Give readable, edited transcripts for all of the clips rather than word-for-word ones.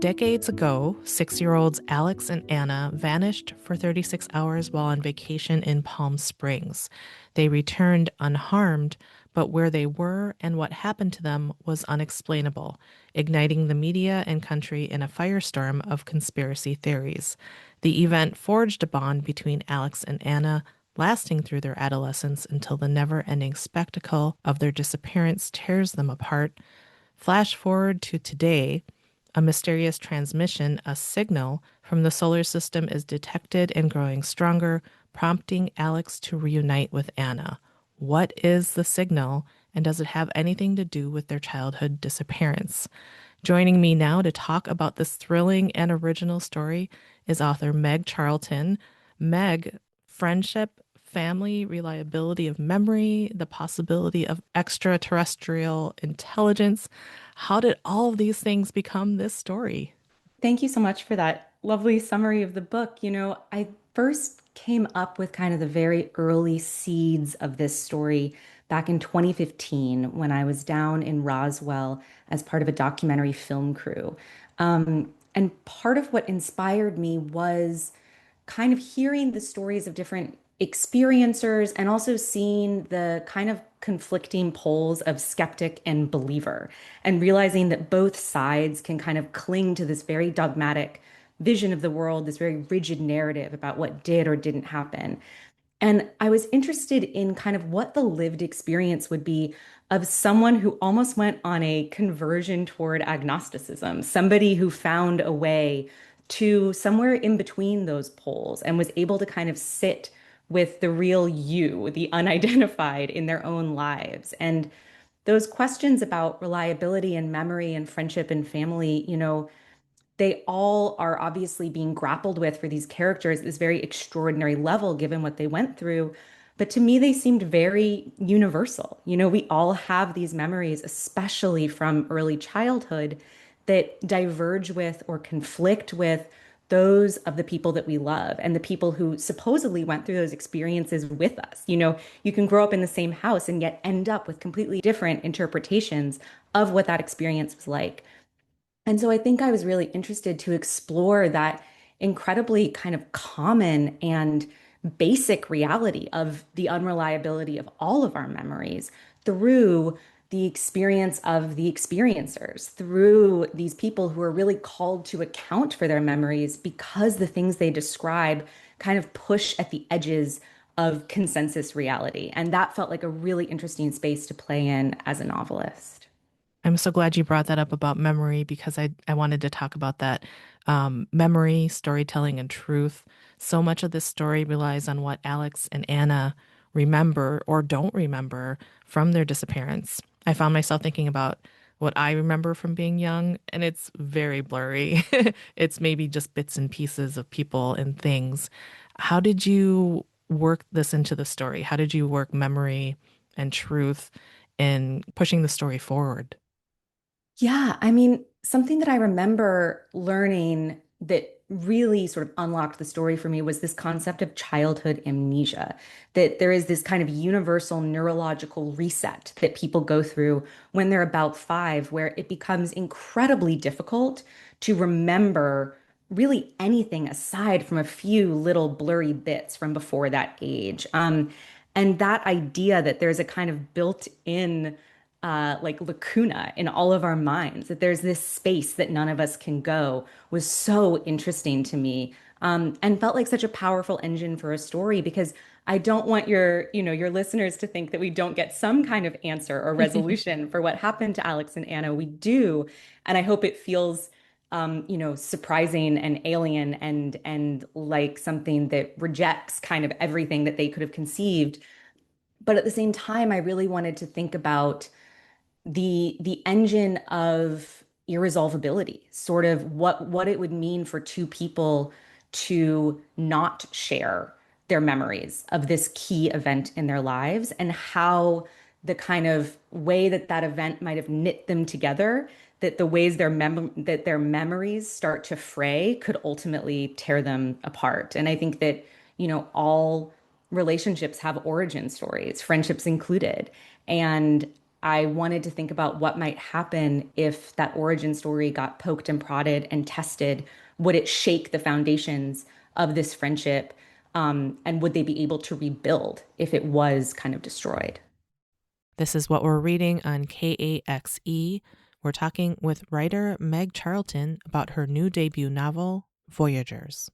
Decades ago, 6-year-olds Alex and Anna vanished for 36 hours while on vacation in Palm Springs. They returned unharmed, but where they were and what happened to them was unexplainable, igniting the media and country in a firestorm of conspiracy theories. The event forged a bond between Alex and Anna, lasting through their adolescence until the never-ending spectacle of their disappearance tears them apart. Flash forward to today. A mysterious transmission, a signal from the solar system, is detected and growing stronger, prompting Alex to reunite with Anna. What is the signal, and does it have anything to do with their childhood disappearance? Joining me now to talk about this thrilling and original story is author Meg Charlton. Meg, friendship, family, reliability of memory, the possibility of extraterrestrial intelligence. How did all of these things become this story? Thank you so much for that lovely summary of the book. I first came up with kind of the very early seeds of this story back in 2015 when I was down in Roswell as part of a documentary film crew. And part of what inspired me was kind of hearing the stories of different experiencers and also seeing the kind of conflicting poles of skeptic and believer and realizing that both sides can kind of cling to this very dogmatic vision of the world, this very rigid narrative about what did or didn't happen. And I was interested in kind of what the lived experience would be of someone who almost went on a conversion toward agnosticism, somebody who found a way to somewhere in between those poles and was able to kind of sit with the real you, the unidentified in their own lives. And those questions about reliability and memory and friendship and family, they all are obviously being grappled with for these characters at this very extraordinary level, given what they went through. But to me, they seemed very universal. We all have these memories, especially from early childhood, that diverge with or conflict with those of the people that we love and the people who supposedly went through those experiences with us. You can grow up in the same house and yet end up with completely different interpretations of what that experience was like. And so I think I was really interested to explore that incredibly kind of common and basic reality of the unreliability of all of our memories through the experience of the experiencers, through these people who are really called to account for their memories because the things they describe kind of push at the edges of consensus reality. And that felt like a really interesting space to play in as a novelist. I'm so glad you brought that up about memory because I wanted to talk about that. Memory, storytelling, and truth. So much of this story relies on what Alex and Anna remember or don't remember from their disappearance. I found myself thinking about what I remember from being young, and it's very blurry. It's maybe just bits and pieces of people and things. How did you work this into the story? How did you work memory and truth in pushing the story forward? Yeah, I mean, something that I remember learning that really sort of unlocked the story for me was this concept of childhood amnesia, that there is this kind of universal neurological reset that people go through when they're about 5, where it becomes incredibly difficult to remember really anything aside from a few little blurry bits from before that age. And that idea that there's a kind of built-in like lacuna in all of our minds, that there's this space that none of us can go was so interesting to me. And felt like such a powerful engine for a story because I don't want your listeners to think that we don't get some kind of answer or resolution for what happened to Alex and Anna. We do. And I hope it feels surprising and alien and like something that rejects kind of everything that they could have conceived. But at the same time, I really wanted to think about the engine of irresolvability, sort of what it would mean for two people to not share their memories of this key event in their lives and how the kind of way that that event might have knit them together, that the ways that their memories start to fray could ultimately tear them apart. And I think that, all relationships have origin stories, friendships included. And I wanted to think about what might happen if that origin story got poked and prodded and tested. Would it shake the foundations of this friendship? And would they be able to rebuild if it was kind of destroyed? This is what we're reading on KAXE. We're talking with writer Meg Charlton about her new debut novel, Voyagers.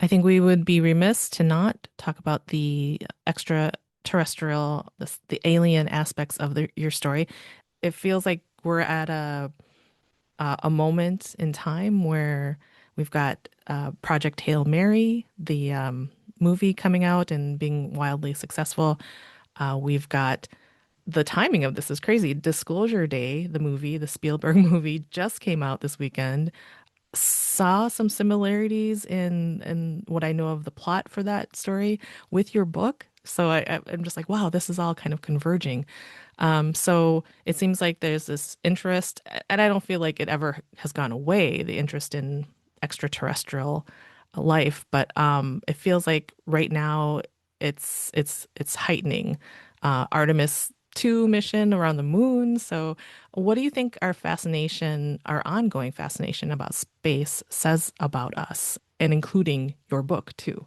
I think we would be remiss to not talk about the extraterrestrial, the alien aspects of your story. It feels like we're at a moment in time where we've got Project Hail Mary, the movie coming out and being wildly successful. We've got the timing of this is crazy. Disclosure Day, the movie, the Spielberg movie, just came out this weekend. Saw some similarities in what I know of the plot for that story with your book. So I'm just like, wow, this is all kind of converging. So it seems like there's this interest, and I don't feel like it ever has gone away, the interest in extraterrestrial life, but it feels like right now it's heightening. Artemis 2 mission around the moon. So what do you think our fascination, our ongoing fascination about space says about us, and including your book too?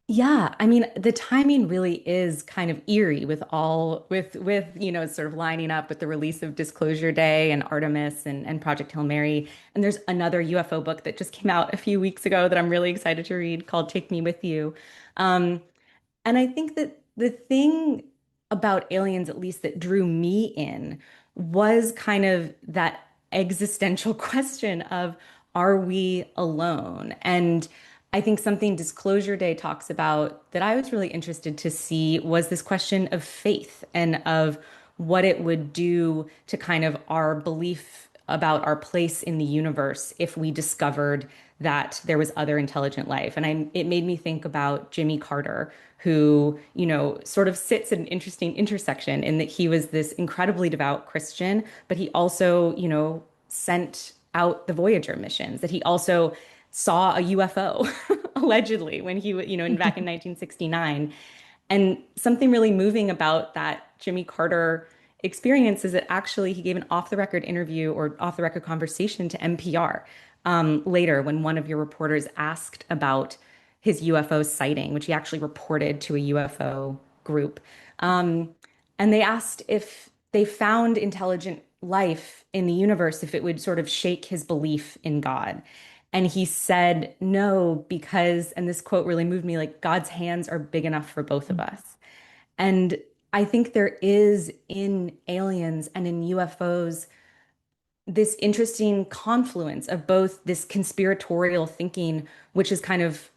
Yeah, I mean, the timing really is kind of eerie with all with sort of lining up with the release of Disclosure Day and Artemis and Project Hail Mary. And there's another UFO book that just came out a few weeks ago that I'm really excited to read called Take Me With You. Um, and I think that the thing about aliens, at least that drew me in, was kind of that existential question of, are we alone? And I think something Disclosure Day talks about that I was really interested to see was this question of faith and of what it would do to kind of our belief about our place in the universe if we discovered that there was other intelligent life. And it made me think about Jimmy Carter, who, sort of sits at an interesting intersection in that he was this incredibly devout Christian, but he also, sent out the Voyager missions, that he also saw a UFO allegedly when back in 1969. And something really moving about that Jimmy Carter experience is that actually he gave an off the record interview or off the record conversation to NPR later when one of your reporters asked about his UFO sighting, which he actually reported to a UFO group. Um, and they asked if they found intelligent life in the universe, if it would sort of shake his belief in God. And he said no, because, and this quote really moved me, like, God's hands are big enough for both of us. And I think there is in aliens and in UFOs this interesting confluence of both this conspiratorial thinking, which is kind of,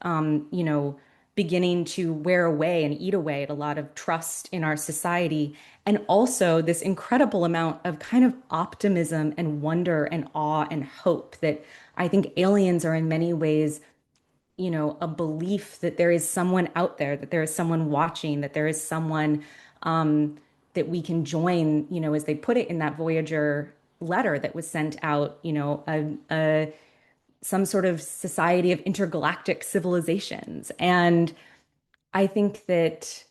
beginning to wear away and eat away at a lot of trust in our society, and also this incredible amount of kind of optimism and wonder and awe and hope that I think aliens are in many ways, a belief that there is someone out there, that there is someone watching, that there is someone that we can join, as they put it in that Voyager letter that was sent out, some sort of society of intergalactic civilizations. And I think that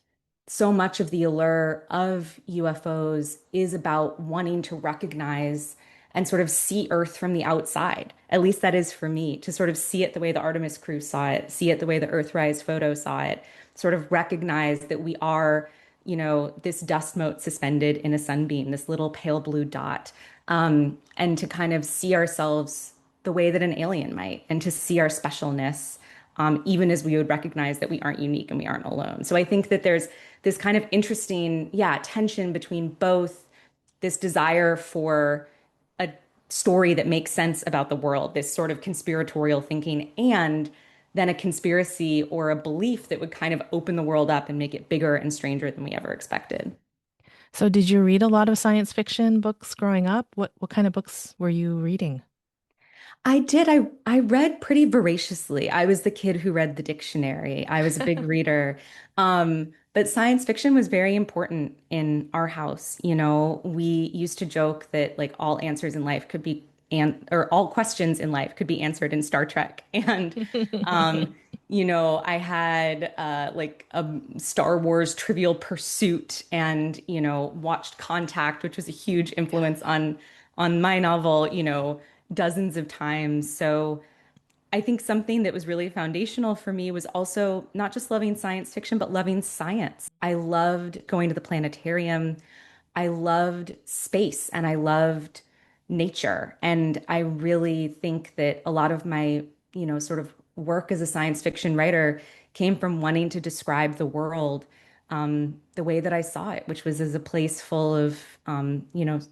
so much of the allure of UFOs is about wanting to recognize and sort of see Earth from the outside. At least that is for me, to sort of see it the way the Artemis crew saw it, see it the way the Earthrise photo saw it, sort of recognize that we are, this dust mote suspended in a sunbeam, this little pale blue dot, and to kind of see ourselves the way that an alien might, and to see our specialness, even as we would recognize that we aren't unique and we aren't alone. So I think that there's this kind of interesting, yeah, tension between both this desire for a story that makes sense about the world, this sort of conspiratorial thinking, and then a conspiracy or a belief that would kind of open the world up and make it bigger and stranger than we ever expected. So did you read a lot of science fiction books growing up? What kind of books were you reading? I did. I read pretty voraciously. I was the kid who read the dictionary. I was a big reader. But science fiction was very important in our house. We used to joke that like all answers in life could be or all questions in life could be answered in Star Trek. And I had like a Star Wars Trivial Pursuit and, watched Contact, which was a huge influence on my novel, dozens of times. So I think something that was really foundational for me was also not just loving science fiction, but loving science. I loved going to the planetarium. I loved space and I loved nature. And I really think that a lot of my, sort of work as a science fiction writer came from wanting to describe the world the way that I saw it, which was as a place full of,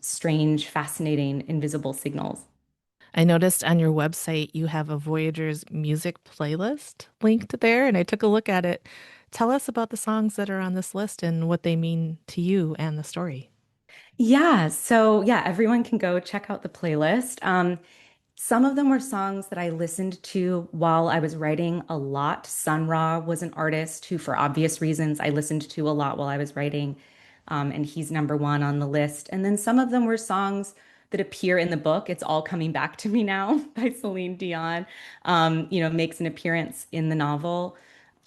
strange, fascinating, invisible signals. I noticed on your website you have a Voyagers music playlist linked there, and I took a look at it. Tell us about the songs that are on this list and what they mean to you and the story. Yeah, so yeah, everyone can go check out the playlist. Some of them were songs that I listened to while I was writing a lot. Sun Ra was an artist who, for obvious reasons, I listened to a lot while I was writing, and he's number one on the list. And then some of them were songs that appear in the book. It's All Coming Back to Me Now by Celine Dion, makes an appearance in the novel.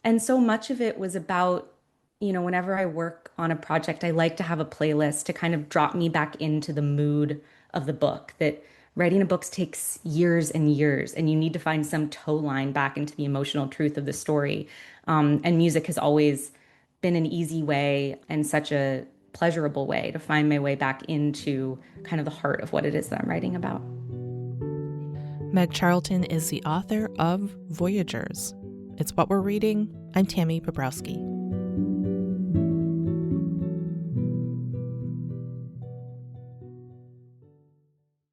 And so much of it was about, whenever I work on a project, I like to have a playlist to kind of drop me back into the mood of the book. That writing a book takes years and years, and you need to find some tow line back into the emotional truth of the story. And music has always been an easy way and such a pleasurable way to find my way back into kind of the heart of what it is that I'm writing about. Meg Charlton is the author of Voyagers. It's what we're reading. I'm Tammy Bobrowski.